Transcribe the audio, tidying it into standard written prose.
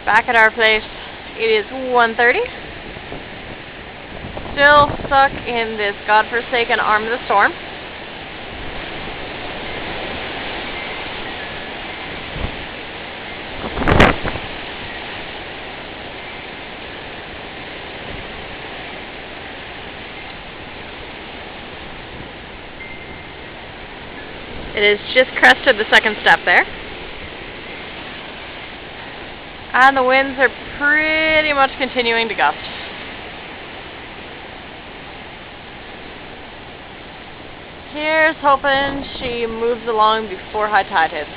Back at our place, it is 1:30. Still stuck in this godforsaken arm of the storm. It has just crested the second step there. And the winds are pretty much continuing to gust. Here's hoping she moves along before high tide hits.